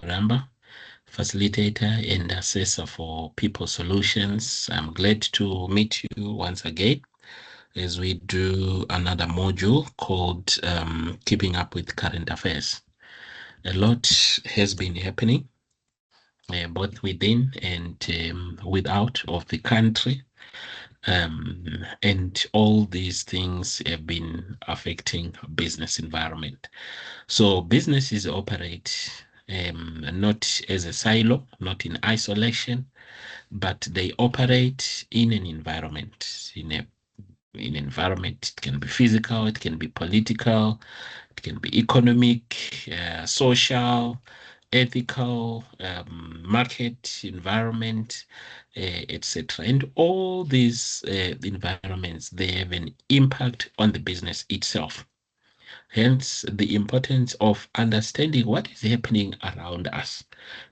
Muramba, facilitator and assessor for People Solutions. I'm glad to meet you once again as we do another module called Keeping Up with Current Affairs. A lot has been happening both within and without of the country. And all these things have been affecting business environment. So businesses operate not as a silo, not in isolation, but they operate in an environment, in an environment. It can be physical, it can be political, it can be economic, social, ethical, market environment, etc. And all these environments, they have an impact on the business itself. Hence, the importance of understanding what is happening around us,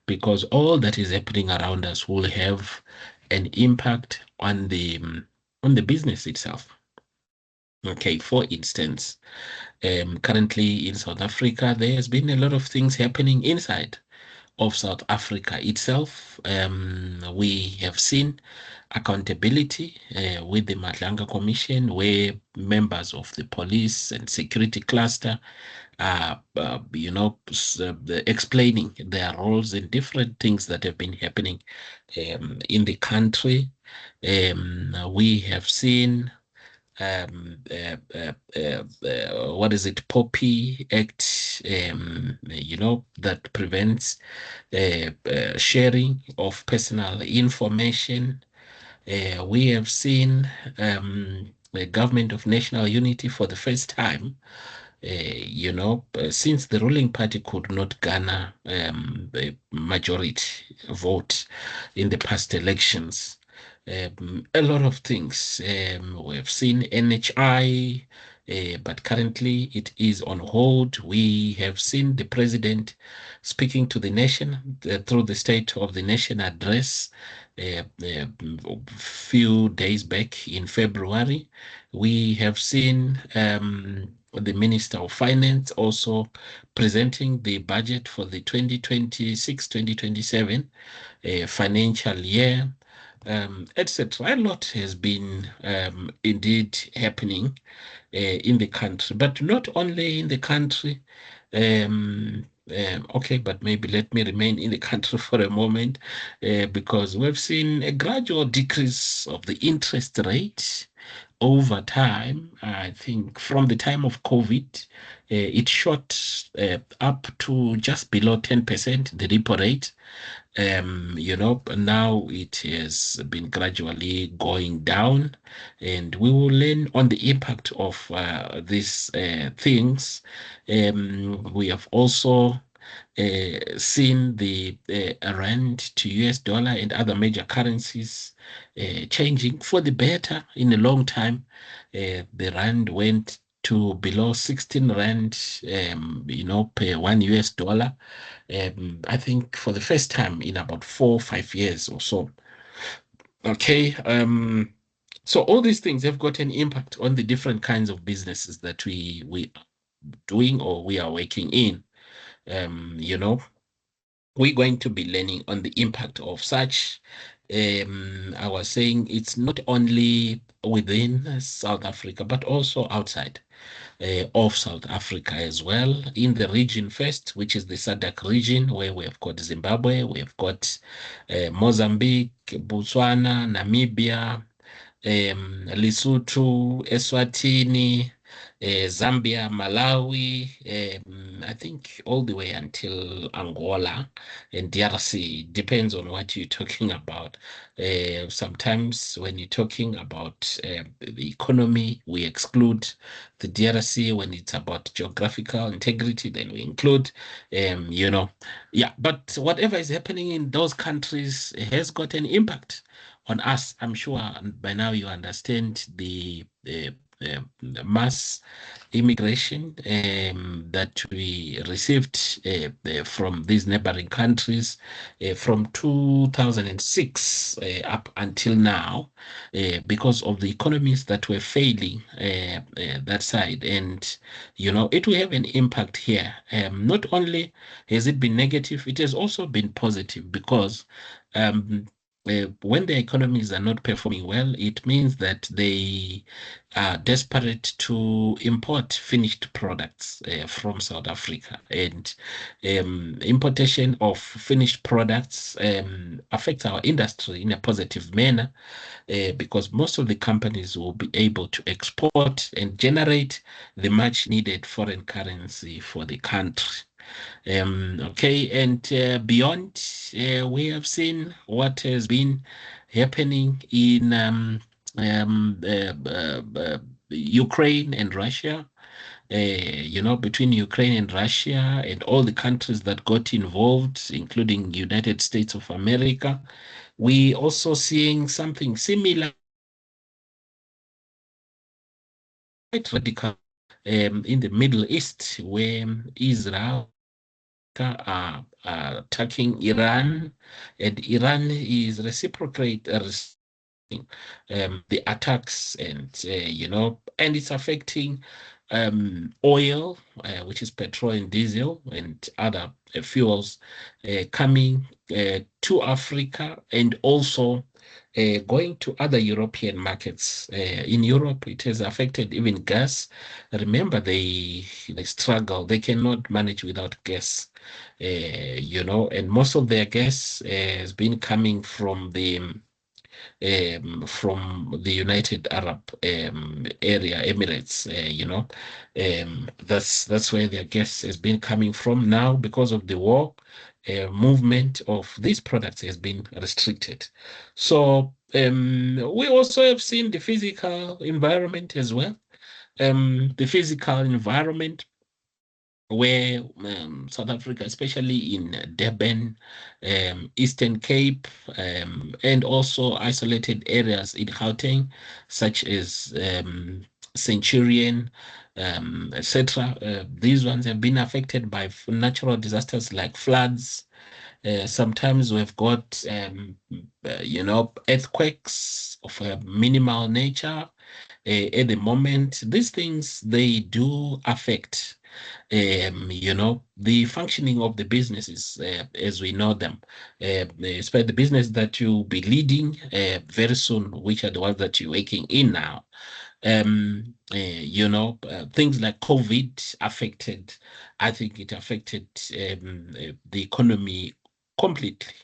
because all that is happening around us will have an impact on the business itself. Okay, for instance, currently in South Africa, there has been a lot of things happening inside of South Africa itself. We have seen accountability with the Madlanga Commission, where members of the police and security cluster are, explaining their roles in different things that have been happening in the country. We have seen what is it, POPI Act, that prevents sharing of personal information. We have seen the Government of National Unity for the first time, since the ruling party could not garner a majority vote in the past elections. A lot of things. We have seen NHI, but currently it is on hold. We have seen the president speaking to the nation through the State of the Nation address a few days back in February. We have seen the Minister of Finance also presenting the budget for the 2026-2027 financial year, etc. A lot has been indeed happening in the country, but not only in the country. Okay, but maybe let me remain in the country for a moment because we've seen a gradual decrease of the interest rate over time. I think from the time of COVID, it shot up to just below 10%, the repo rate. Now it has been gradually going down, and we will learn on the impact of these things. We have also seen the rand to US dollar and other major currencies changing for the better in a long time. The rand went to below 16 rand, per 1 US dollar. I think for the first time in about 4 or 5 years or so. Okay. So all these things have got an impact on the different kinds of businesses that we are doing or we are working in. We're going to be learning on the impact of such. I was saying it's not only within South Africa, but also outside of South Africa as well, in the region first, which is the SADC region, where we have got Zimbabwe, we have got Mozambique, Botswana, Namibia, Lesotho, Eswatini, Zambia, Malawi, I think all the way until Angola and DRC. Depends on what you're talking about. Sometimes when you're talking about the economy, we exclude the DRC. When it's about geographical integrity, then we include, yeah. But whatever is happening in those countries has got an impact on us. I'm sure by now you understand the mass immigration that we received from these neighboring countries from 2006 up until now because of the economies that were failing that side. And, it will have an impact here. Not only has it been negative, it has also been positive because when the economies are not performing well, it means that they are desperate to import finished products from South Africa. And importation of finished products affects our industry in a positive manner because most of the companies will be able to export and generate the much needed foreign currency for the country. Okay, and beyond, we have seen what has been happening in Ukraine and Russia. Between Ukraine and Russia and all the countries that got involved, including United States of America, we also seeing something similar, quite radical, in the Middle East, where Israel are attacking Iran, and Iran is reciprocating the attacks, and and it's affecting oil, which is petrol and diesel and other fuels coming to Africa, and also going to other European markets. In Europe, it has affected even gas. Remember, they struggle; they cannot manage without gas. And most of their gas has been coming from the United Arab area, Emirates. That's where their gas has been coming from. Now, because of the war, movement of these products has been restricted. So we also have seen the physical environment as well. The physical environment where South Africa, especially in Durban, Eastern Cape, and also isolated areas in Gauteng, such as Centurion, etc. These ones have been affected by natural disasters like floods. Sometimes we've got, earthquakes of a minimal nature. At the moment, these things, they do affect the functioning of the businesses as we know them, especially the business that you'll be leading very soon, which are the ones that you're working in now. Things like COVID affected, I think it affected the economy completely.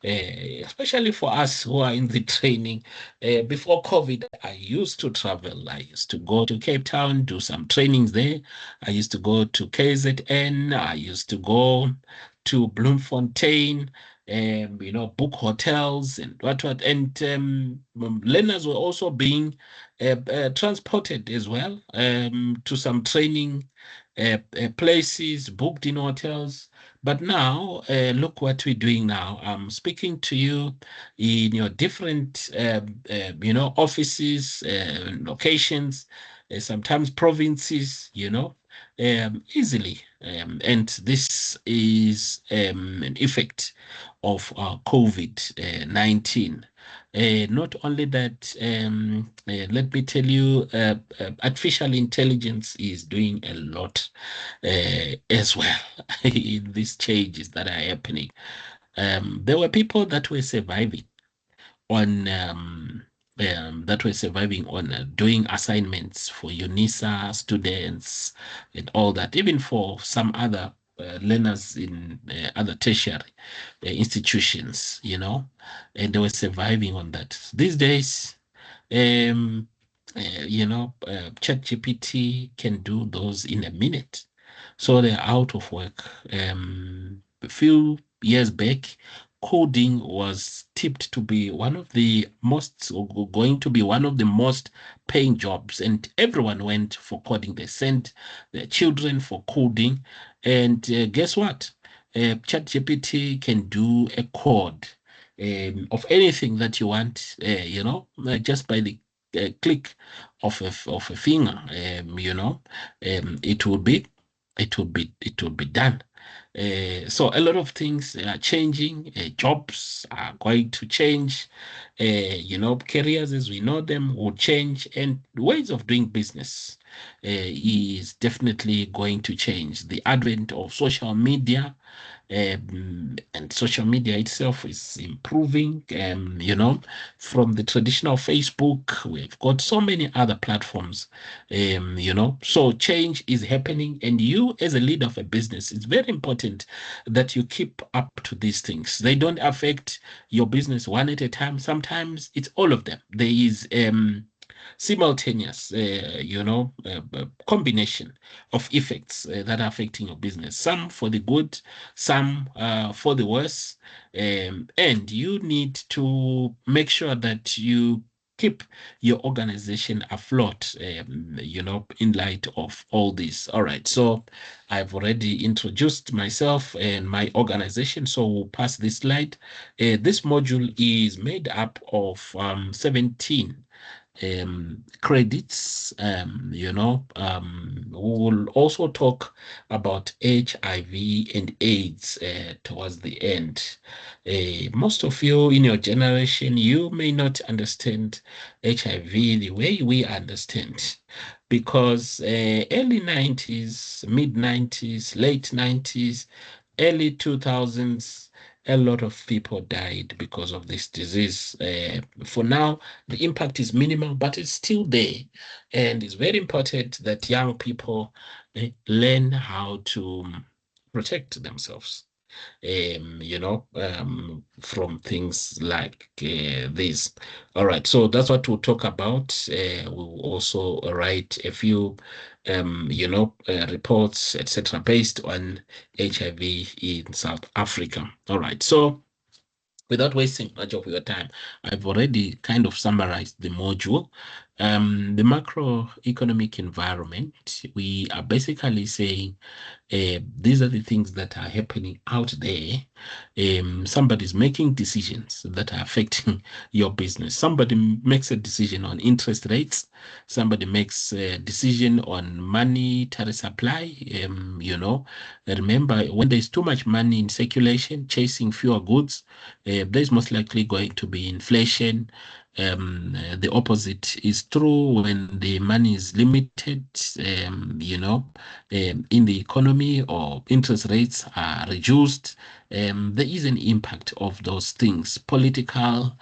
Especially for us who are in the training. Before COVID, I used to travel. I used to go to Cape Town, do some trainings there. I used to go to KZN. I used to go to Bloemfontein, book hotels and what. And learners were also being transported as well to some training places, booked in hotels. But now, look what we're doing now. I'm speaking to you in your different, offices, locations, sometimes provinces, easily. And this is an effect of COVID-19. Not only that, let me tell you, artificial intelligence is doing a lot as well in these changes that are happening. There were people that were surviving on doing assignments for UNISA students and all that, even for some other learners in other tertiary institutions, and they were surviving on that. These days, um, ChatGPT can do those in a minute. So they're out of work. A few years back, coding was tipped to be one of the most, or going to be one of the most paying jobs, and everyone went for coding. They sent their children for coding, and guess what? ChatGPT can do a code of anything that you want, just by the click of a finger, you know, it will be done. So a lot of things are changing. Jobs are going to change. You know, careers as we know them will change, and ways of doing business is definitely going to change. The advent of social media, and social media itself is improving. You know, from the traditional Facebook, we've got so many other platforms. You know, so change is happening, and you, as a leader of a business, it's very important that you keep up to these things. They don't affect your business one at a time. Sometimes it's all of them. There is simultaneous, you know, combination of effects that are affecting your business. Some for the good, some for the worse, and you need to make sure that you keep your organization afloat, you know, in light of all this. All right, so I've already introduced myself and my organization, so we'll pass this slide. This module is made up of 17 credits. You know, we will also talk about HIV and AIDS towards the end. Most of you in your generation, you may not understand HIV the way we understand, because early 90s, mid 90s, late 90s, early 2000s, a lot of people died because of this disease. For now, the impact is minimal, but it's still there. And it's very important that young people learn how to protect themselves, you know, from things like this. All right, so that's what we'll talk about. We'll also write a few, you know, reports, etc., based on HIV in South Africa. All right, so without wasting much of your time, I've already kind of summarized the module. The macroeconomic environment, we are basically saying these are the things that are happening out there. Somebody's making decisions that are affecting your business. Somebody makes a decision on interest rates. Somebody makes a decision on monetary supply. You know, remember, when there's too much money in circulation, chasing fewer goods, there's most likely going to be inflation. The opposite is true when the money is limited, you know, in the economy, or interest rates are reduced. There is an impact of those things. Political,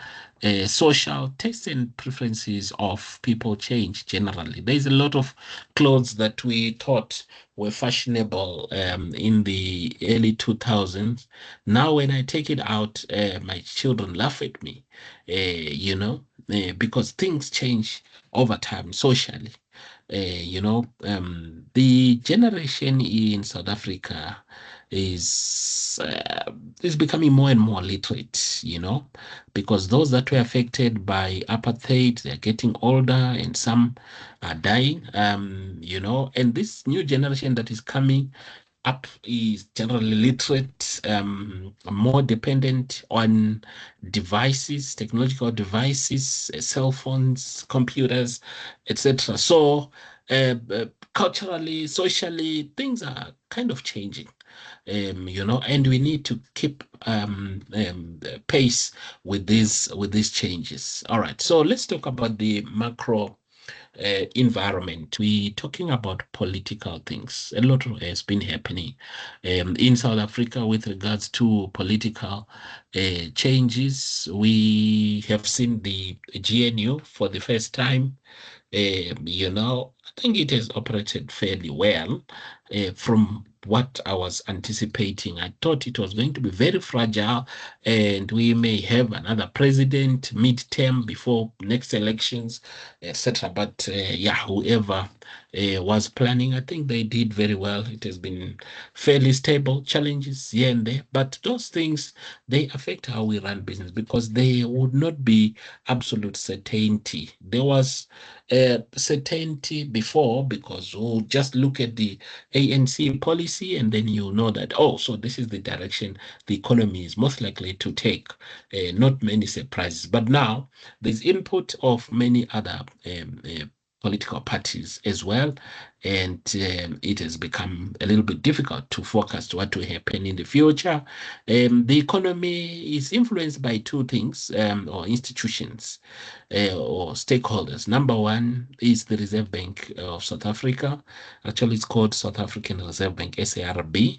social tastes and preferences of people change generally. There's a lot of clothes that we thought were fashionable in the early 2000s. Now, when I take it out, my children laugh at me, you know, because things change over time socially. You know, the generation in South Africa is becoming more and more literate, you know, because those that were affected by apartheid, they're getting older, and some are dying, you know, and this new generation that is coming up is generally literate, more dependent on devices, technological devices, cell phones, computers, etc. So, culturally, socially, things are kind of changing, you know, and we need to keep pace with these changes. All right, so let's talk about the macro environment. We're talking about political things. A lot has been happening in South Africa with regards to political changes. We have seen the GNU for the first time. You know, I think it has operated fairly well from what I was anticipating. I thought it was going to be very fragile, and we may have another president mid-term before next elections, etc. But yeah, whoever was planning, I think they did very well. It has been fairly stable, challenges here and there, but those things, they affect how we run business, because there would not be absolute certainty. There was certainty before, because we'll just look at the ANC policy and then you know that, oh, so this is the direction the economy is most likely to take. Not many surprises. But now there's input of many other political parties as well, and it has become a little bit difficult to forecast what will happen in the future. The economy is influenced by two things or institutions or stakeholders. Number one is the Reserve Bank of South Africa. Actually, it's called South African Reserve Bank, SARB.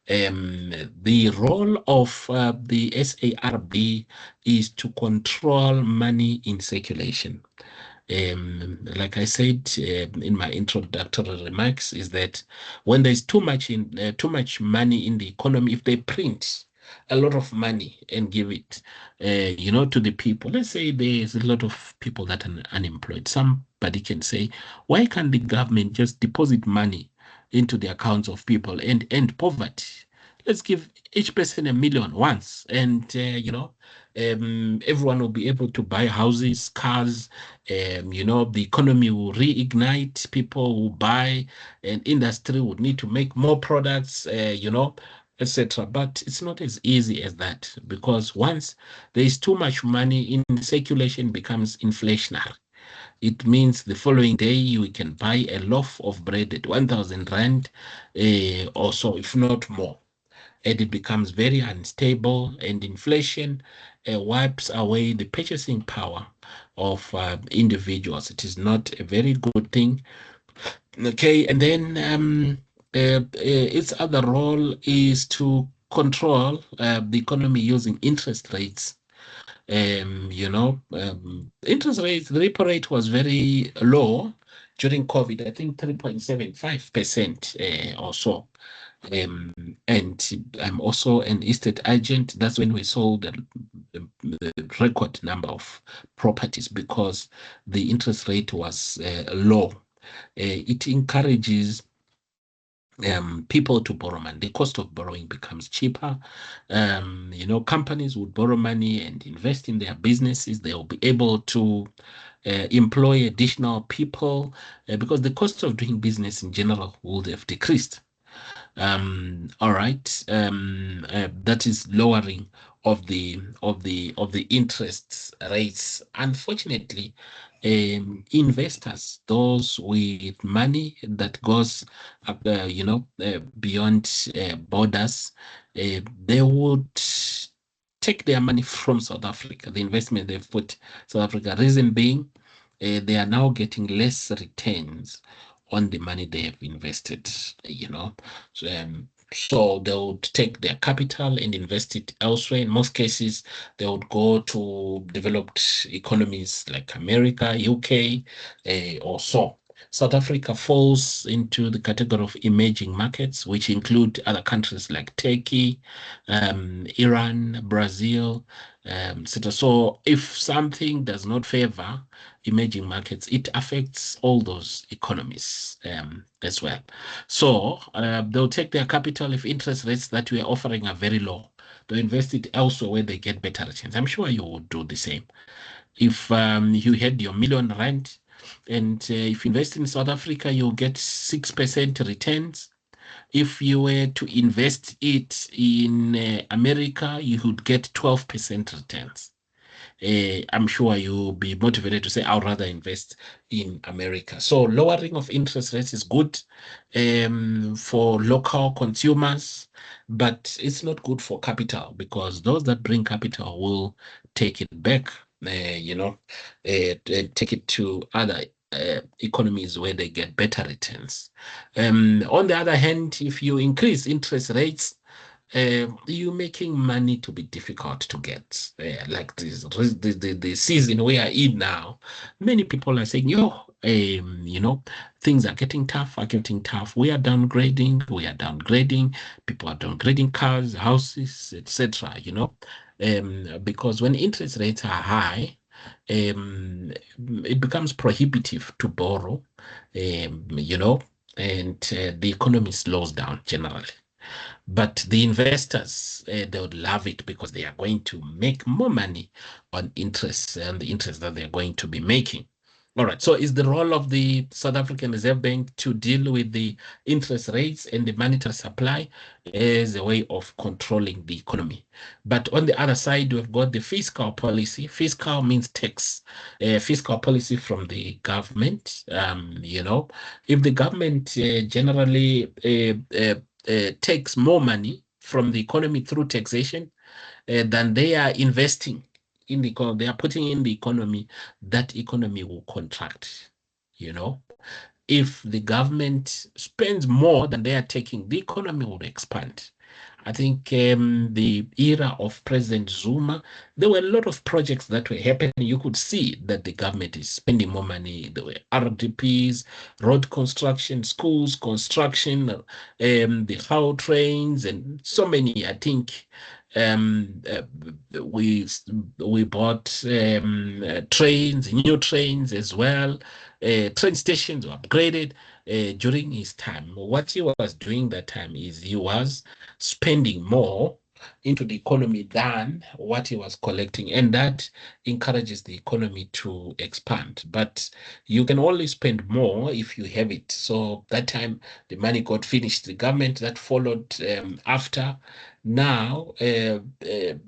The role of the SARB is to control money in circulation. Like I said in my introductory remarks, is that when there's too much money in the economy, if they print a lot of money and give it, to the people, let's say there's a lot of people that are unemployed. Somebody can say, why can't the government just deposit money into the accounts of people and end poverty? Let's give each person $1 million once, and everyone will be able to buy houses, cars. The economy will reignite. People will buy, and industry would need to make more products. Etc. But it's not as easy as that, because once there is too much money in circulation, becomes inflationary. It means the following day you can buy a loaf of bread at 1,000 rand or so, if not more. And it becomes very unstable, and inflation wipes away the purchasing power of individuals. It is not a very good thing. Okay, and then its other role is to control the economy using interest rates. Interest rates, the repo rate was very low during COVID, I think 3.75% or so. And I'm also an estate agent. That's when we sold the record number of properties, because the interest rate was low. It encourages people to borrow money. The cost of borrowing becomes cheaper. Companies would borrow money and invest in their businesses. They will be able to employ additional people because the cost of doing business in general would have decreased. All right. That is lowering of the interest rates. Unfortunately, investors, those with money that goes beyond borders, they would take their money from South Africa, the investment they've put South Africa. Reason being, they are now getting less returns on the money they have invested, so they would take their capital and invest it elsewhere. In most cases, they would go to developed economies like America, UK, or so. South Africa falls into the category of emerging markets, which include other countries like Turkey, Iran, Brazil, etc. So if something does not favor emerging markets, it affects all those economies as well. So they'll take their capital if interest rates that we are offering are very low. They'll invest it elsewhere where they get better returns. I'm sure you would do the same. If you had your million rand, and if you invest in South Africa, you'll get 6% returns. If you were to invest it in America, you would get 12% returns. I'm sure you'll be motivated to say, I'd rather invest in America. So lowering of interest rates is good for local consumers, but it's not good for capital, because those that bring capital will take it back, take it to other economies where they get better returns. On the other hand, if you increase interest rates, you're making money to be difficult to get. Like the season we are in now, many people are saying, things are getting tough, We are downgrading. People are downgrading cars, houses, etc. Because when interest rates are high, it becomes prohibitive to borrow, and the economy slows down generally. But the investors, they would love it, because they are going to make more money on interest and the interest that they're going to be making. All right. So is the role of the South African Reserve Bank to deal with the interest rates and the monetary supply as a way of controlling the economy. But on the other side, we've got the fiscal policy. Fiscal means tax. Fiscal policy from the government. If the government generally takes more money from the economy through taxation, than they are investing in the economy, they are putting in the economy, that economy will contract. If the government spends more than they are taking, the economy will expand. I think the era of President Zuma, there were a lot of projects that were happening. You could see that the government is spending more money. There were RDPs, road construction, schools construction, the how trains, and so many. I think um, uh, we bought trains, new trains as well. Train stations were upgraded during his time. What he was doing that time is he was spending more into the economy than what he was collecting, and that encourages the economy to expand. But you can only spend more if you have it. So that time the money got finished. The government that followed after now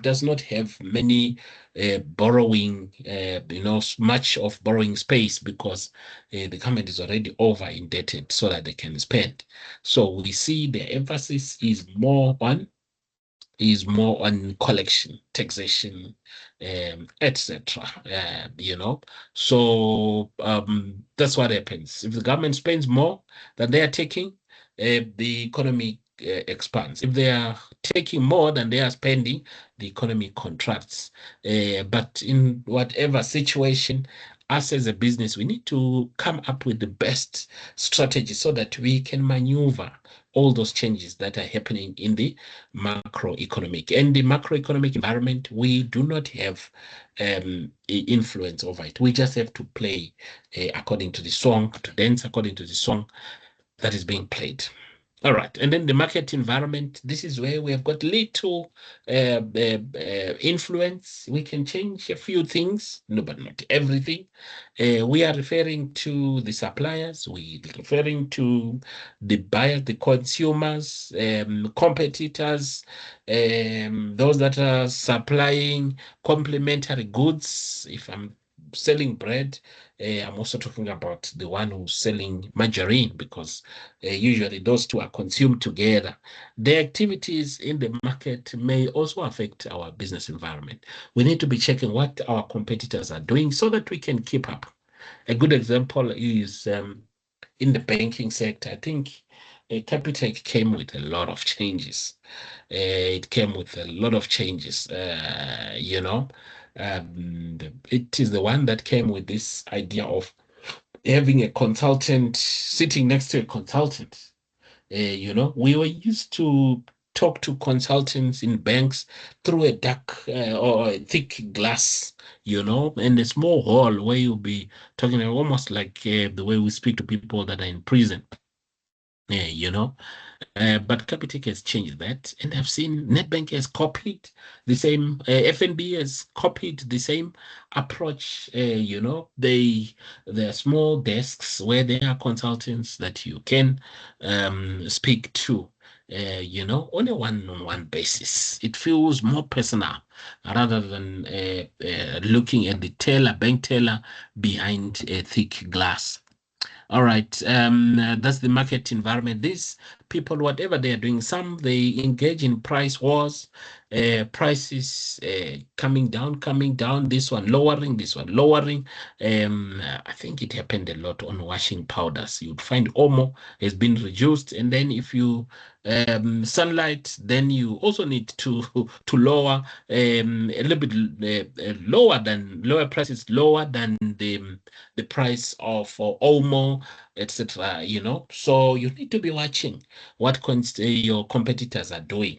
does not have many borrowing, much of borrowing space, because the government is already over indebted so that they can spend. So we see the emphasis is more on collection, taxation, etc. So that's what happens. If the government spends more than they are taking, the economy expands. If they are taking more than they are spending, the economy contracts. But in whatever situation, us as a business, we need to come up with the best strategy so that we can maneuver all those changes that are happening in the macroeconomic. And the macroeconomic environment, we do not have influence over it. We just have to play according to the song, to dance according to the song that is being played. All right. And then the market environment, this is where we have got little influence. We can change a few things, no, but not everything. We are referring to the suppliers, we are referring to the buyers, the consumers, competitors, those that are supplying complementary goods. If I'm selling bread, I'm also talking about the one who's selling margarine, because usually those two are consumed together. The activities in the market may also affect our business environment. We need to be checking what our competitors are doing so that we can keep up. A good example is in the banking sector. I think Capitec came with a lot of changes. It came with a lot of changes, it is the one that came with this idea of having a consultant sitting next to a consultant. We were used to talk to consultants in banks through a dark or a thick glass, and a small hall where you'll be talking almost like the way we speak to people that are in prison. Yeah, but Capitec has changed that, and I've seen Nedbank has copied the same. FNB has copied the same approach. There are small desks where there are consultants that you can speak to. On a one-on-one basis. It feels more personal rather than looking at the bank teller behind a thick glass. All right, that's the market environment. These people, whatever they are doing, some they engage in price wars, prices coming down, this one lowering, this one lowering. I think it happened a lot on washing powders. You'd find Omo has been reduced, and then if you sunlight, then you also need to lower a little bit lower prices, lower than the price of Omo, etc. So you need to be watching what your competitors are doing.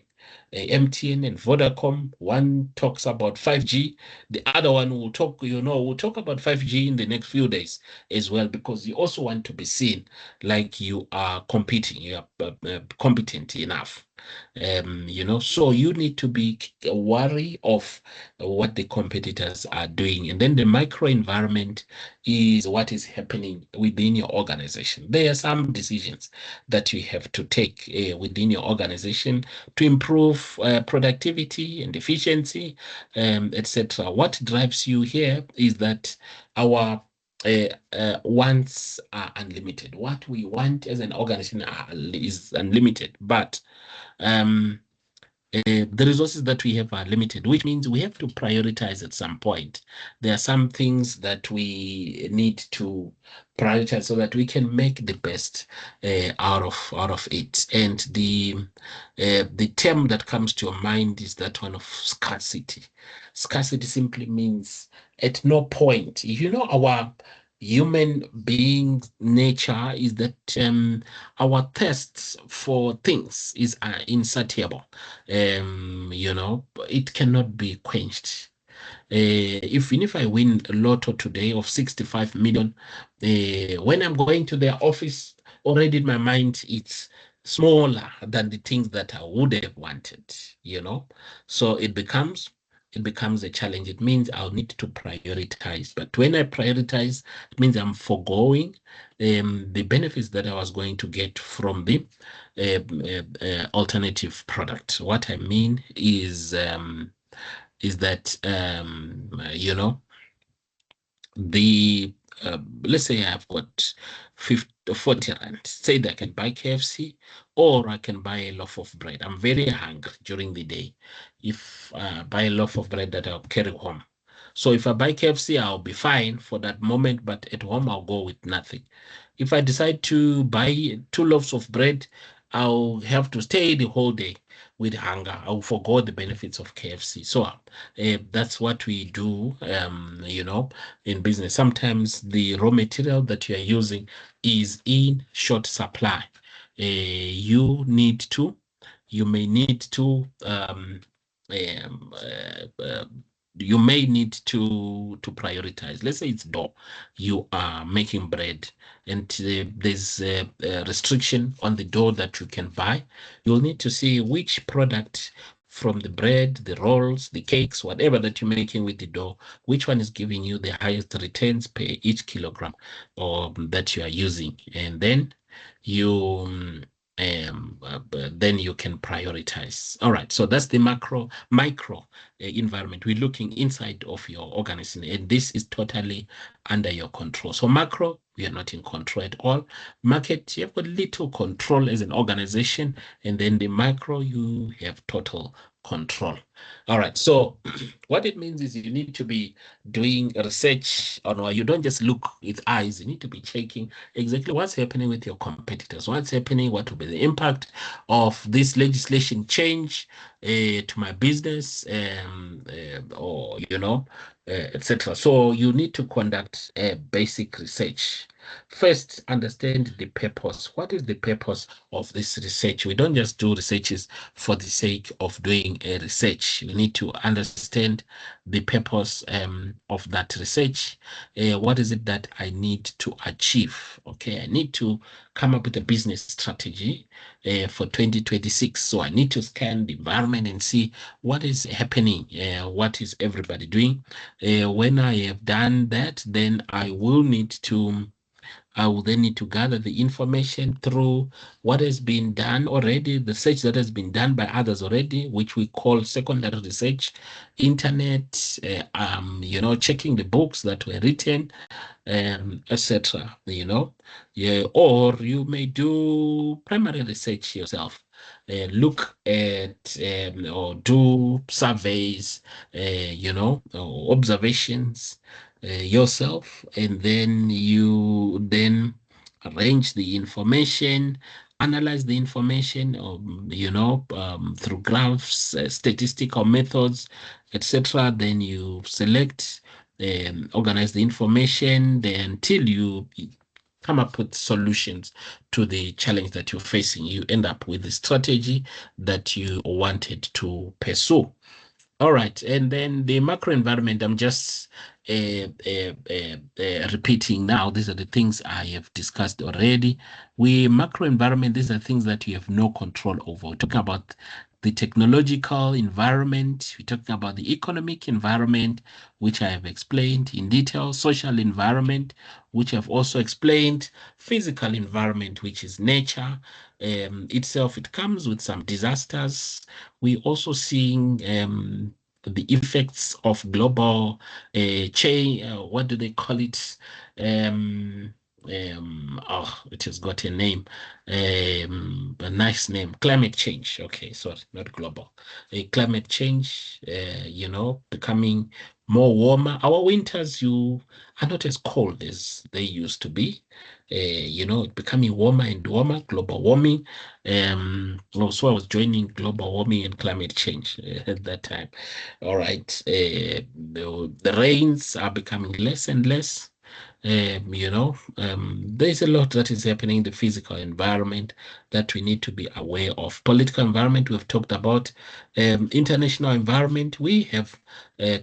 MTN and Vodacom. One talks about 5G. The other one will talk, will talk about 5G in the next few days as well, because you also want to be seen like you are competing, you are competent enough. So you need to be wary of what the competitors are doing. And then the micro environment is what is happening within your organization. There are some decisions that you have to take within your organization to improve productivity and efficiency, etc. What drives you here is that our wants are unlimited. What we want as an organization is unlimited, but the resources that we have are limited, which means we have to prioritize at some point. There are some things that we need to prioritize so that we can make the best out of it. And the term that comes to your mind is that one of scarcity. Scarcity simply means at no point, our human being nature is that our thirst for things is insatiable. It cannot be quenched. Even if I win a lotto today of 65 million, when I'm going to their office, already in my mind, it's smaller than the things that I would have wanted, So it becomes a challenge. It means I'll need to prioritize. But when I prioritize, it means I'm foregoing the benefits that I was going to get from the alternative product. What I mean is that the let's say I've got 40 rand. Say that I can buy KFC or I can buy a loaf of bread. I'm very hungry during the day. If I buy a loaf of bread that I'll carry home. So if I buy KFC, I'll be fine for that moment, but at home I'll go with nothing. If I decide to buy 2 loaves of bread, I'll have to stay the whole day with hunger. I'll forgo the benefits of KFC. So that's what we do, in business. Sometimes the raw material that you are using is in short supply. You may need to you may need to prioritize. Let's say it's dough. You are making bread and there's a restriction on the dough that you can buy. You'll need to see which product from the bread, the rolls, the cakes, whatever that you're making with the dough, which one is giving you the highest returns per each kilogram or that you are using. And then you then you can prioritize. All right, so that's the micro environment. We're looking inside of your organism, and this is totally under your control. So macro, we are not in control at all. Market, you have got little control as an organization, and then the micro, you have total control. All right, so what it means is you need to be doing research or you don't just look with eyes. You need to be checking exactly what's happening with your competitors, what's happening, what will be the impact of this legislation change to my business, or etc. So you need to conduct a basic research. First, understand the purpose. What is the purpose of this research? We don't just do researches for the sake of doing a research. We need to understand the purpose of that research. What is it that I need to achieve? Okay, I need to come up with a business strategy for 2026. So I need to scan the environment and see what is happening, what is everybody doing. When I have done that, then I will then need to gather the information through what has been done already, the research that has been done by others already, which we call secondary research, internet, checking the books that were written, etc. Or you may do primary research yourself. Look at or do surveys, or observations yourself, and then you then arrange the information, analyze the information, through graphs, statistical methods, etc. Then you select, organize the information, then until you come up with solutions to the challenge that you're facing. You end up with the strategy that you wanted to pursue. All right, and then the macro environment, I'm just repeating now. These are the things I have discussed already. We macro environment, these are things that you have no control over. We're talking about the technological environment. We're talking about the economic environment, which I have explained in detail. Social environment, which I've also explained. Physical environment, which is nature itself. It comes with some disasters. We also seeing the effects of global change. What do they call it? It has got a name, a nice name. Climate change. Okay, sorry, not global. Climate change. Becoming more warmer. Our winters, are not as cold as they used to be. Becoming warmer and warmer. Global warming. Also, I was joining global warming and climate change at that time. All right. The rains are becoming less and less. There's a lot that is happening in the physical environment that we need to be aware of. Political environment, we've talked about. International environment, we have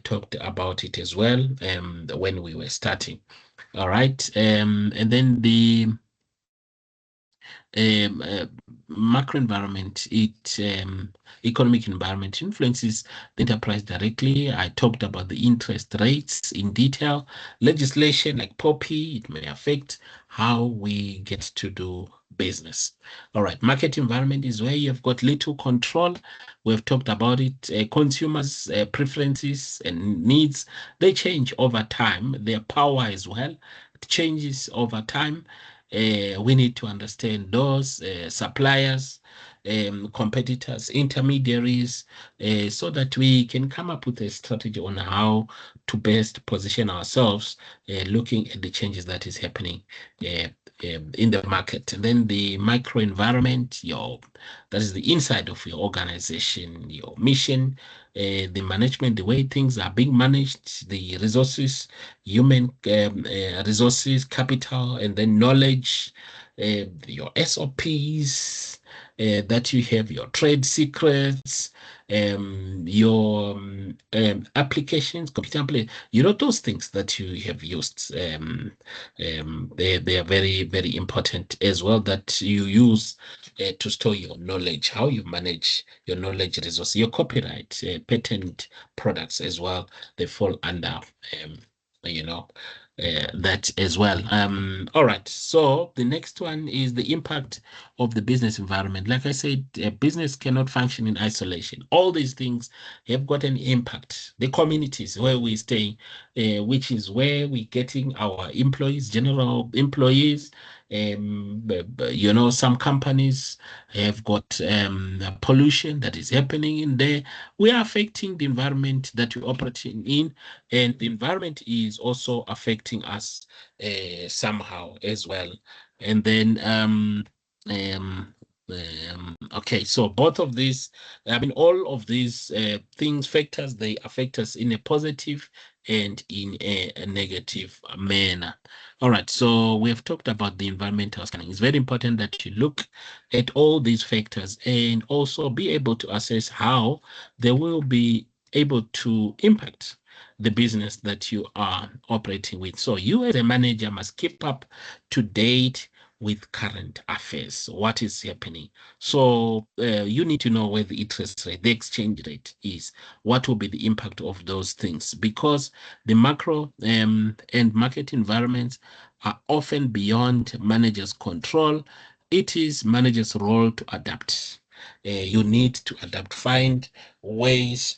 talked about it as well when we were starting. All right. And then the macro environment, economic environment influences the enterprise directly. I talked about the interest rates in detail. Legislation like POPI, it may affect how we get to do business. All right, market environment is where you've got little control. We've talked about it. Consumers' preferences and needs, they change over time. Their power as well changes over time. We need to understand those suppliers, competitors, intermediaries, so that we can come up with a strategy on how to best position ourselves, looking at the changes that is happening uh, in the market. And then the micro environment, that is the inside of your organization, your mission, the management, the way things are being managed, the resources, human resources, capital, and then knowledge, your SOPs, that you have your trade secrets, your applications, computer those things that you have used. They are very, very important as well, that you use to store your knowledge, how you manage your knowledge resource, your copyright, patent products as well. They fall under you know, that as well. All right. So the next one is the impact of the business environment. Like I said, a business cannot function in isolation. All these things have got an impact. The communities where we stay, which is where we're getting our employees, general employees. Some companies have got pollution that is happening in there. We are affecting the environment that we're operating in, and the environment is also affecting us somehow as well. And then okay, so both of these, all of these factors, they affect us in a positive and in a negative manner. All right, so we have talked about the environmental scanning. It's very important that you look at all these factors and also be able to assess how they will be able to impact the business that you are operating with. So you as a manager must keep up to date with current affairs. What is happening? So you need to know where the interest rate, the exchange rate is. What will be the impact of those things? Because the macro and market environments are often beyond managers' control. It is managers' role to adapt. You need to adapt, find ways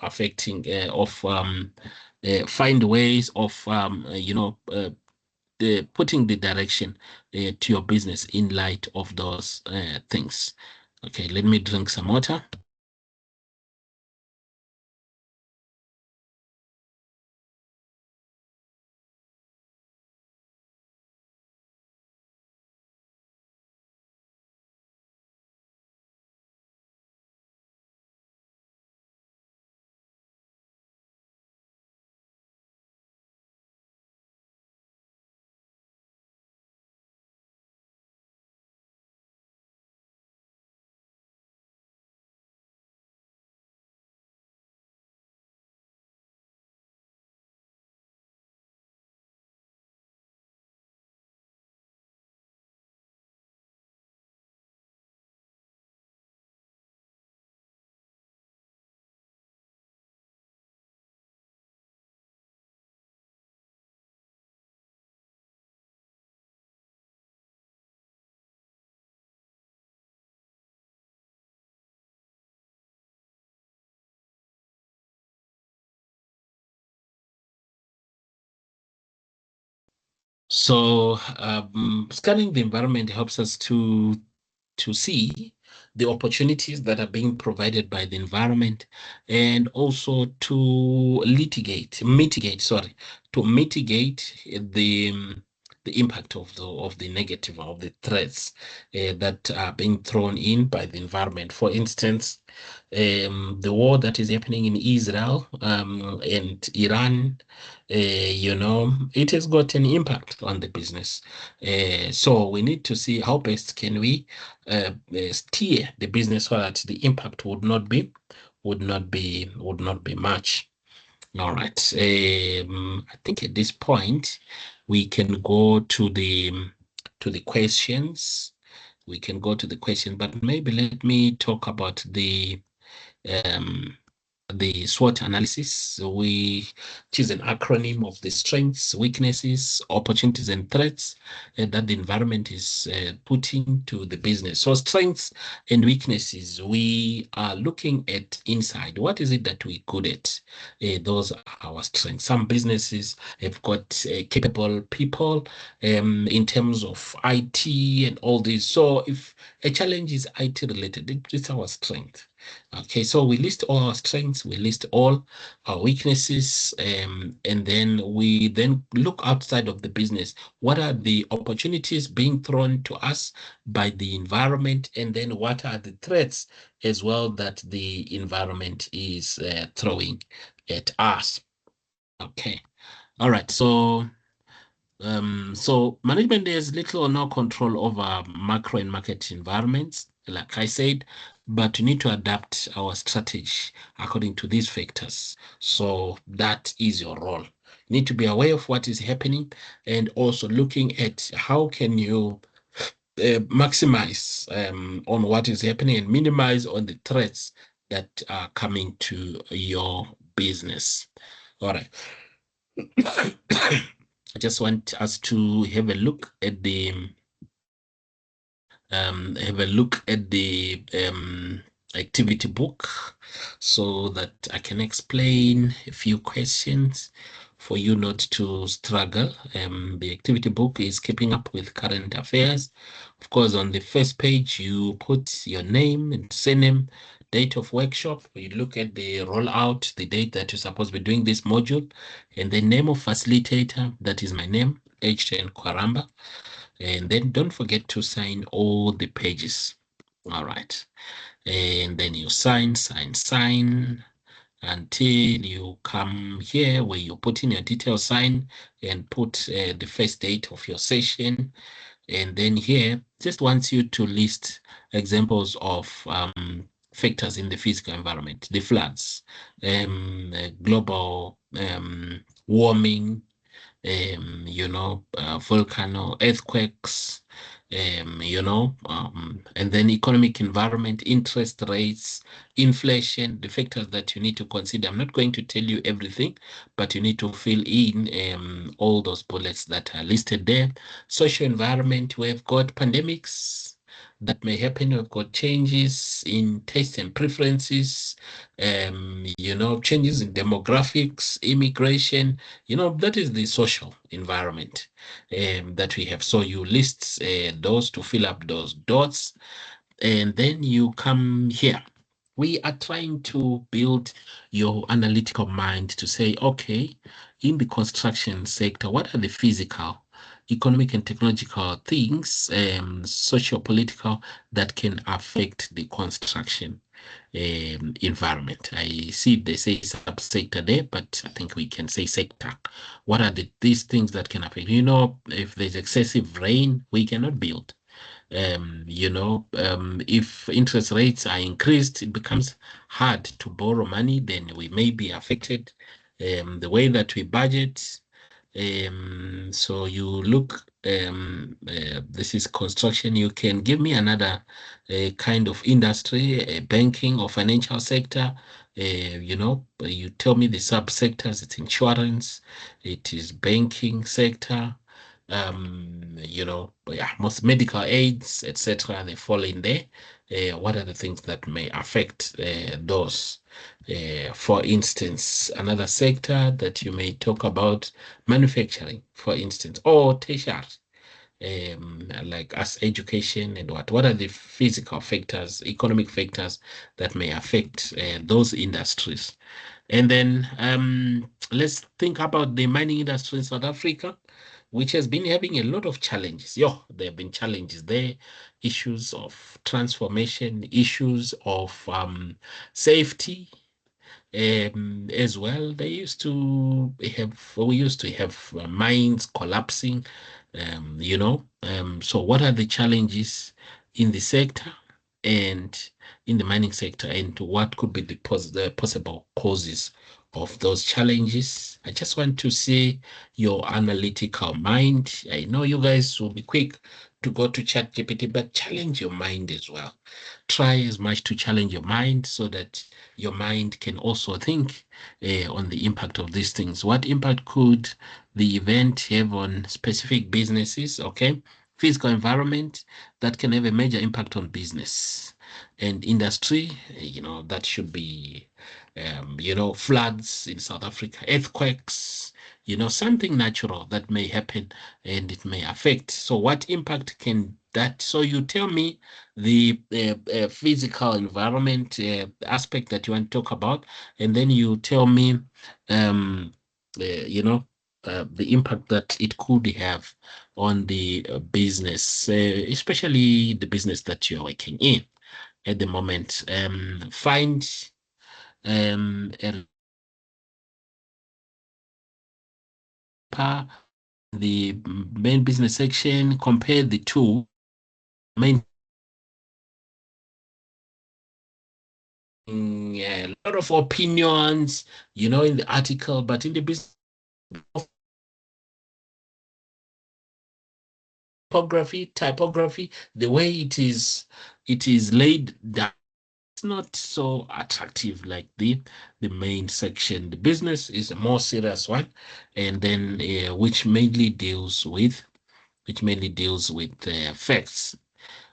affecting find ways of putting the direction to your business in light of those things. Okay, let me drink some water. So scanning the environment helps us to see the opportunities that are being provided by the environment, and also to mitigate the impact of the negative, of the threats that are being thrown in by the environment. For instance, the war that is happening in Israel and Iran, it has got an impact on the business. So we need to see how best can we steer the business so that the impact would not be much. All right. I think at this point we can go to the questions. We can go to the question, but maybe let me talk about um, the SWOT analysis, which is an acronym of the strengths, weaknesses, opportunities, and threats that the environment is putting to the business. So strengths and weaknesses, we are looking at inside. What is it that we're good at? Those are our strengths. Some businesses have got capable people in terms of IT and all this. So if a challenge is IT related, it's our strength. Okay, so we list all our strengths, we list all our weaknesses, and then we look outside of the business. What are the opportunities being thrown to us by the environment, and then what are the threats as well that the environment is throwing at us? Okay, all right. So management has little or no control over macro and market environments, like I said, but we need to adapt our strategy according to these factors. So that is your role. You need to be aware of what is happening, and also looking at how can you maximize on what is happening and minimize on the threats that are coming to your business. All right. I just want us to have a look at the activity book, so that I can explain a few questions for you not to struggle. The activity book is keeping up with current affairs. Of course, on the first page, you put your name and surname, date of workshop. You look at the rollout, the date that you're supposed to be doing this module, and the name of facilitator. That is my name, H10 Kwaramba. And then don't forget to sign all the pages. All right. And then you sign until you come here where you put in your details, sign, and put the first date of your session. And then here, just wants you to list examples of factors in the physical environment, the floods, global warming, volcano, earthquakes, and then economic environment, interest rates, inflation, the factors that you need to consider. I'm not going to tell you everything, but you need to fill in all those bullets that are listed there. Social environment, we've got pandemics that may happen. We've got changes in taste and preferences, changes in demographics, immigration, that is the social environment that we have. So you list those to fill up those dots, and then you come here. We are trying to build your analytical mind to say, okay, in the construction sector, what are the physical, economic, and technological things, socio-political, that can affect the construction environment? I see they say subsector there, but I think we can say sector. What are these things that can affect? If there's excessive rain, we cannot build. If interest rates are increased, it becomes hard to borrow money, then we may be affected. The way that we budget, so you look, this is construction. You can give me another kind of industry, banking or financial sector. You tell me the subsectors. It's insurance, it is banking sector, most medical aids, etc. They fall in there. what are the things that may affect those? For instance, another sector that you may talk about, manufacturing, for instance, or tertiary, like as education and what are the physical factors, economic factors that may affect those industries. And then let's think about the mining industry in South Africa, which has been having a lot of challenges. There have been challenges there, issues of transformation, issues of safety, as well. We used to have mines collapsing, so what are the challenges in the sector and in the mining sector, and what could be the possible causes of those challenges? I just want to see your analytical mind. I know you guys will be quick to go to ChatGPT, but challenge your mind as well. Try as much to challenge your mind so that your mind can also think on the impact of these things. What impact could the event have on specific businesses? Okay, physical environment that can have a major impact on business and industry. That should be, floods in South Africa, earthquakes. Something natural that may happen and it may affect. So, what impact can that? So, you tell me the physical environment aspect that you want to talk about, and then you tell me, um, the impact that it could have on the business, especially the business that you're working in at the moment. Find a the main business section, compare the two main. A lot of opinions, in the article, but in the business typography, the way it is laid down, it's not so attractive like the main section. The business is a more serious one, and then which mainly deals with facts.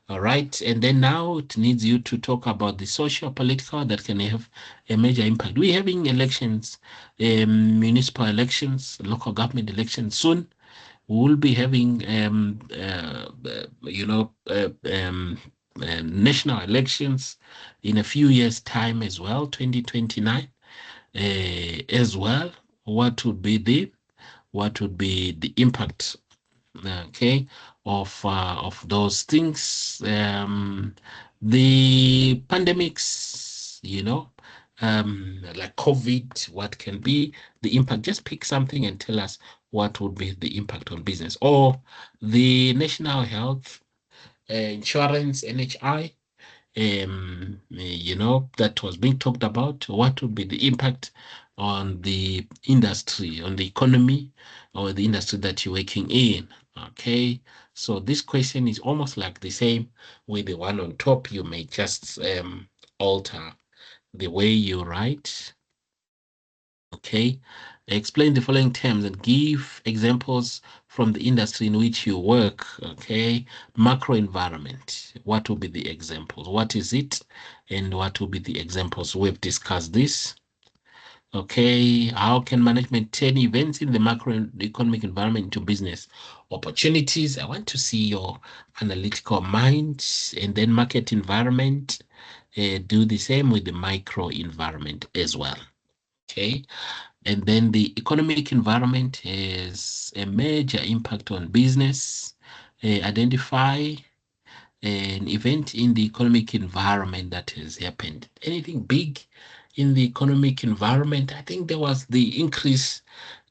All right. And then now it needs you to talk about the social political that can have a major impact. We're having elections, municipal elections, local government elections soon. We will be having, national elections in a few years' time as well, 2029, as well. What would be the impact, okay, of those things? The pandemics, like COVID, what can be the impact? Just pick something and tell us what would be the impact on business, or the national health insurance, NHI, that was being talked about. What would be the impact on the industry, on the economy, or the industry that you're working in? Okay, so this question is almost like the same with the one on top. You may just alter the way you write. Okay, explain the following terms and give examples from the industry in which you work. Okay, macro environment. What will be the examples? What is it? And what will be the examples? We've discussed this. Okay, how can management turn events in the macroeconomic environment into business opportunities? I want to see your analytical mind. And then market environment. Do the same with the micro environment as well. Okay. And then the economic environment has a major impact on business. Identify an event in the economic environment that has happened. Anything big in the economic environment? I think there was the increase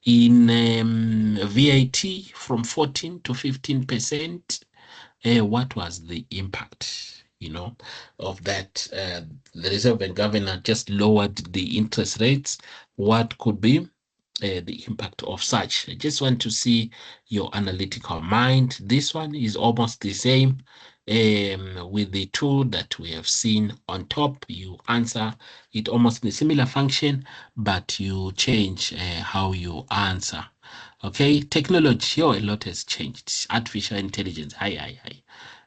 in VAT from 14 to 15%. What was the impact, of that? The Reserve Bank governor just lowered the interest rates. What could be the impact of such? I just want to see your analytical mind. This one is almost the same with the tool that we have seen on top. You answer it almost in a similar function, but you change how you answer. Okay, technology, a lot has changed. Artificial intelligence, hi.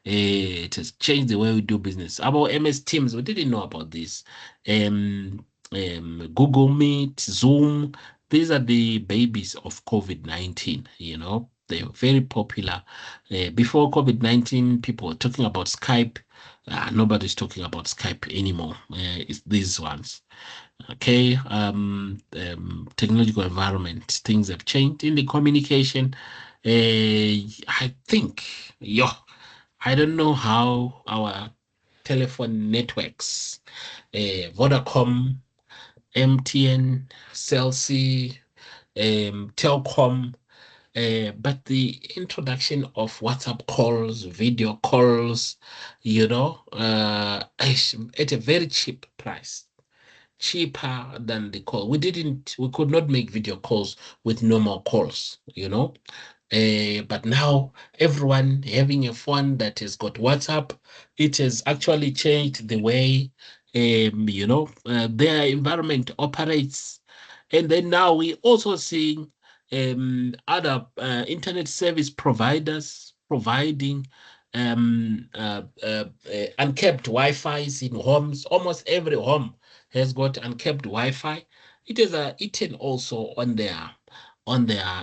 It has changed the way we do business. About MS Teams, we didn't know about this. Google Meet, Zoom, these are the babies of COVID-19, you know. They're very popular. Before COVID-19, people were talking about Skype. Nobody's talking about Skype anymore. It's these ones. Okay, technological environment, things have changed in the communication. I think, I don't know how our telephone networks, Vodacom, MTN, Cell C, Telcom, but the introduction of WhatsApp calls, video calls, at a very cheap price, cheaper than the call. We could not make video calls with normal calls, but now everyone having a phone that has got WhatsApp, it has actually changed the way, their environment operates. And then now we also seeing other internet service providers providing unkept Wi-Fi's in homes. Almost every home has got unkept Wi-Fi. It is eaten also on their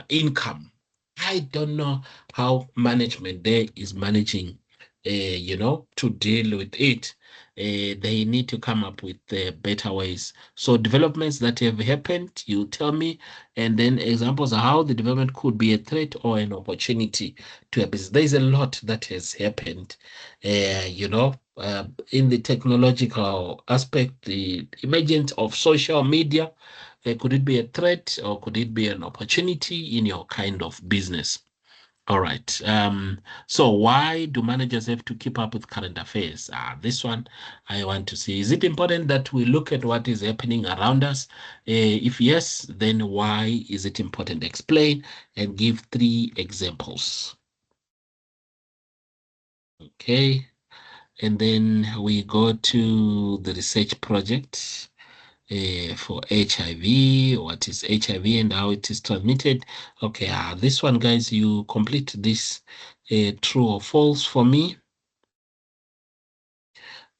income. I don't know how management there is managing, to deal with it. They need to come up with better ways. So developments that have happened, you tell me, and then examples of how the development could be a threat or an opportunity to a business. There's a lot that has happened, in the technological aspect, the emergence of social media. Could it be a threat or could it be an opportunity in your kind of business? All right. So why do managers have to keep up with current affairs? This one I want to see. Is it important that we look at what is happening around us? If yes, then why is it important? Explain and give 3 examples. Okay. And then we go to the research project for HIV. What is HIV and how it is transmitted? Okay, this one, guys, you complete this true or false for me,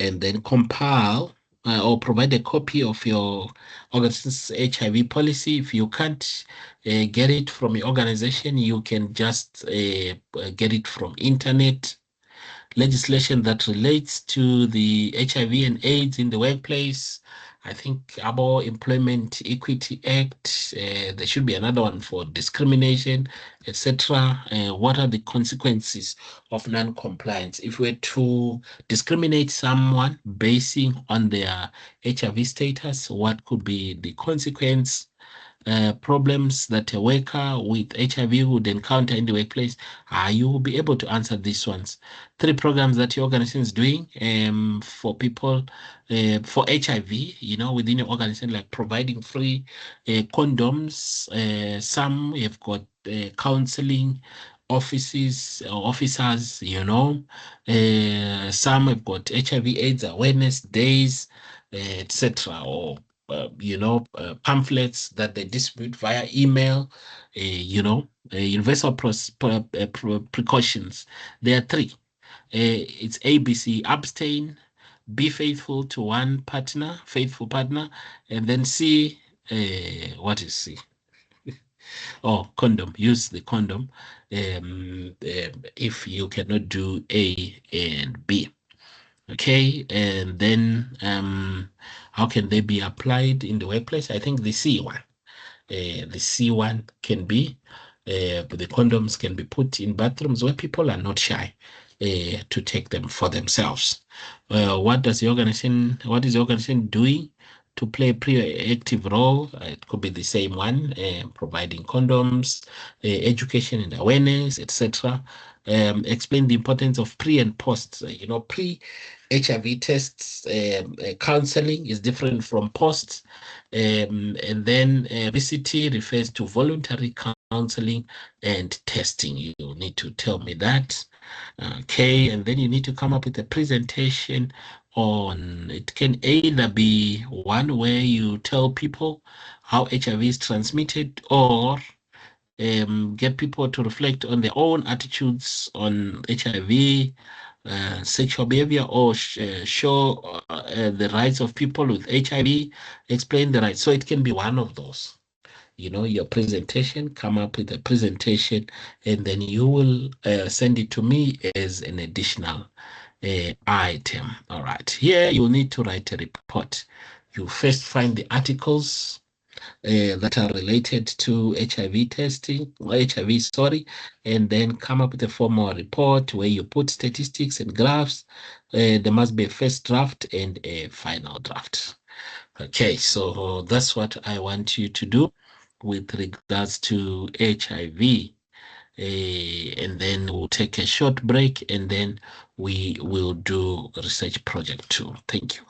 and then compile or provide a copy of your organization's HIV policy. If you can't get it from your organization, you can just get it from internet. Legislation that relates to the HIV and AIDS in the workplace. I think about Employment Equity Act. There should be another one for discrimination, etc. What are the consequences of non-compliance? If we're to discriminate someone basing on their HIV status, what could be the consequence? Problems that a worker with HIV would encounter in the workplace, you will be able to answer these ones. 3 programs that your organization is doing for people for HIV, within your organization, like providing free condoms. Some have got counseling officers, some have got HIV/AIDS awareness days, etc. Or pamphlets that they distribute via email, universal precautions. There are 3. It's ABC: abstain, be faithful to one partner, faithful partner, and then C. What is C? Oh, condom. Use the condom if you cannot do A and B. Okay, and then how can they be applied in the workplace? I think the C one. The C one can be, the condoms can be put in bathrooms where people are not shy to take them for themselves. What is the organization doing to play a proactive role? It could be the same one, providing condoms, education and awareness, etc. Explain the importance of pre and post. Pre-HIV tests, counseling is different from post. And then VCT refers to voluntary counseling and testing. You need to tell me that. Okay, and then you need to come up with a presentation on, it can either be one where you tell people how HIV is transmitted, or get people to reflect on their own attitudes on HIV, sexual behavior, or show the rights of people with HIV, explain the rights. So it can be one of those. Your presentation, come up with a presentation, and then you will send it to me as an additional item. All right. Here you need to write a report. You first find the articles that are related to HIV testing, or HIV, sorry, and then come up with a formal report where you put statistics and graphs. There must be a first draft and a final draft. Okay, so that's what I want you to do with regards to HIV. And then we'll take a short break, and then we will do research project 2. Thank you.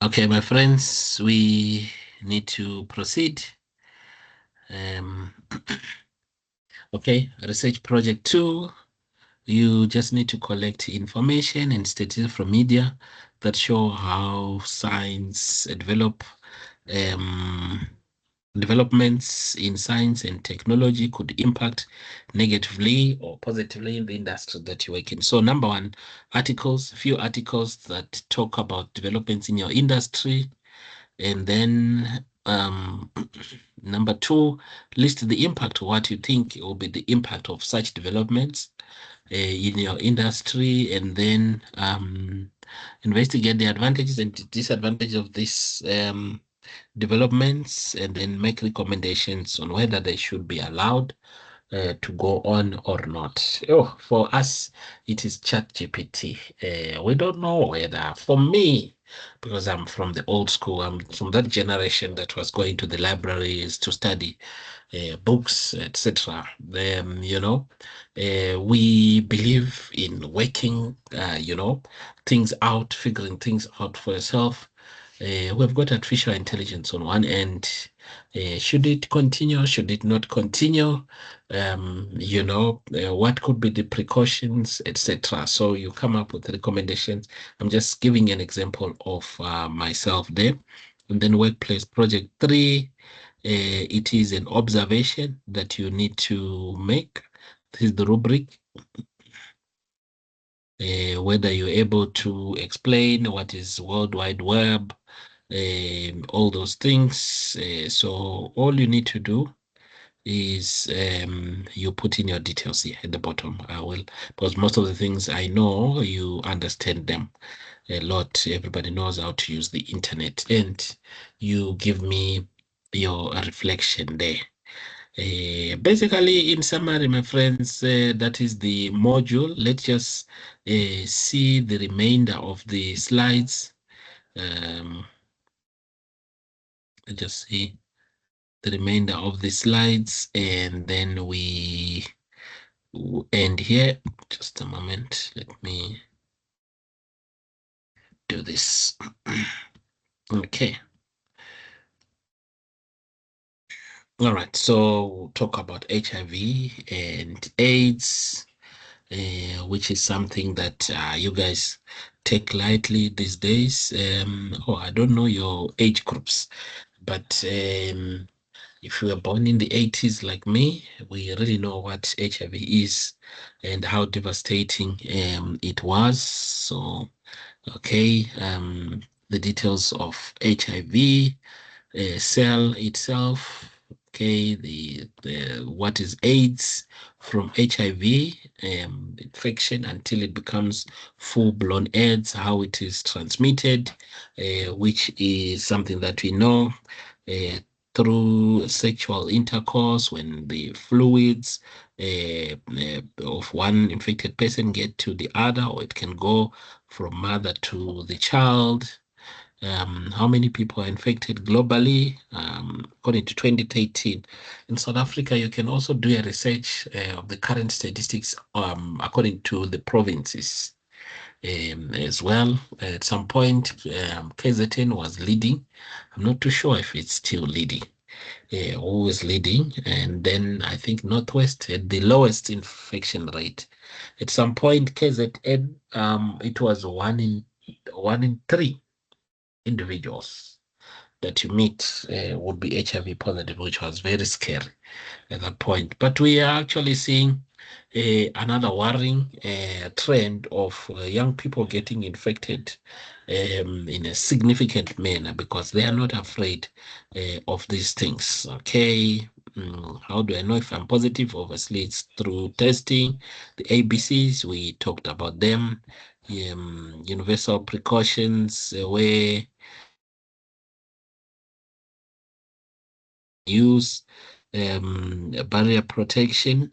Okay, my friends, we need to proceed. Okay, research project 2. You just need to collect information and statistics from media that show how science developments in science and technology could impact negatively or positively in the industry that you work in. So number one, few articles that talk about developments in your industry. And then number two, list the impact, what you think will be the impact of such developments in your industry, and then investigate the advantages and disadvantages of these developments, and then make recommendations on whether they should be allowed to go on or not. Oh, for us, it is ChatGPT. We don't know whether, for me, because I'm from the old school, I'm from that generation that was going to the libraries to study books, etc. We believe in working, things out, figuring things out for yourself. We've got artificial intelligence on one end. Should it continue? Should it not continue? What could be the precautions, etc. So you come up with recommendations. I'm just giving an example of myself there. And then workplace project 3, it is an observation that you need to make. This is the rubric. Whether you're able to explain what is World Wide Web, all those things. So all you need to do is you put in your details here at the bottom. I will, because most of the things I know, you understand them a lot. Everybody knows how to use the internet, and you give me your reflection there. Basically, in summary, my friends, that is the module. Let's just see the remainder of the slides. Let's just see the remainder of the slides, and then we end here. Just a moment. Let me do this. Okay. All right. So we'll talk about HIV and AIDS, which is something that you guys take lightly these days. I don't know your age groups, but if you were born in the 80s like me, we really know what HIV is and how devastating it was. So, okay, the details of HIV cell itself. Okay, the what is AIDS from HIV infection until it becomes full-blown AIDS, how it is transmitted, which is something that we know uh, through sexual intercourse when the fluids of one infected person get to the other, or it can go from mother to the child. How many people are infected globally, according to 2013. In South Africa, you can also do a research of the current statistics according to the provinces as well. At some point, KZN was leading. I'm not too sure if it's still leading. Always leading. And then I think Northwest had the lowest infection rate. At some point, KZN, it was one in 3 individuals that you meet would be HIV positive, which was very scary at that point. But we are actually seeing another worrying trend of young people getting infected in a significant manner because they are not afraid of these things. Okay. How do I know if I'm positive? Obviously, it's through testing. The ABCs, we talked about them. Universal precautions, where use barrier protection,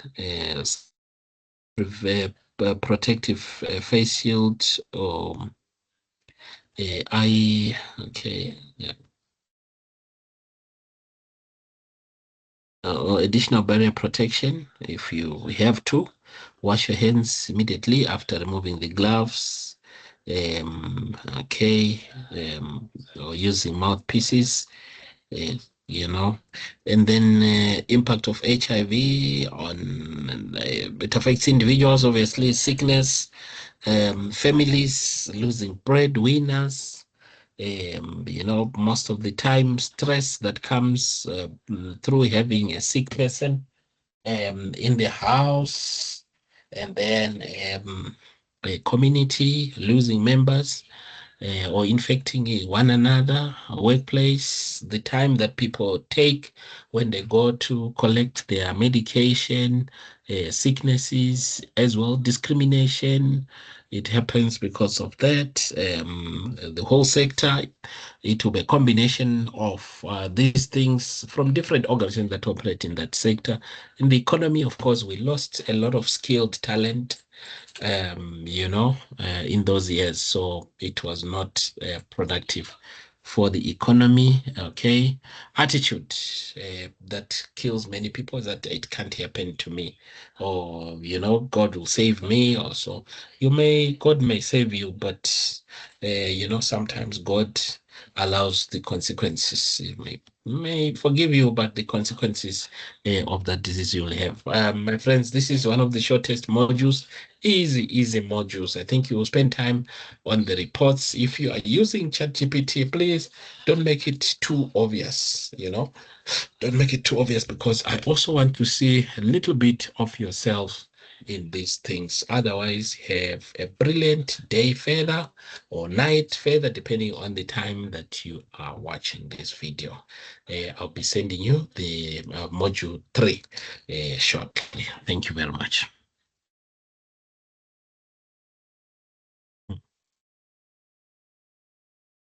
protective face shield, or eye. Okay, yeah. Or additional barrier protection if you have to. Wash your hands immediately after removing the gloves. Okay, or using mouthpieces, uh, you know, and then impact of HIV on it affects individuals, obviously, sickness, families losing breadwinners, most of the time stress that comes through having a sick person in the house, and then a community losing members or infecting one another, workplace, the time that people take when they go to collect their medication, sicknesses as well, discrimination. It happens because of that. The whole sector, it will be a combination of these things from different organizations that operate in that sector. In the economy, of course, we lost a lot of skilled talent in those years. So it was not productive for the economy. Okay. Attitude that kills many people is that it can't happen to me, or, God will save me, or so. God may save you, but, sometimes God allows the consequences. He may forgive you, but the consequences of that disease you'll have. My friends, this is one of the shortest modules. Easy modules. I think you will spend time on the reports. If you are using ChatGPT, please don't make it too obvious, Don't make it too obvious, because I also want to see a little bit of yourself in these things. Otherwise, have a brilliant day further or night further, depending on the time that you are watching this video. I'll be sending you the module 3 shortly. Thank you very much.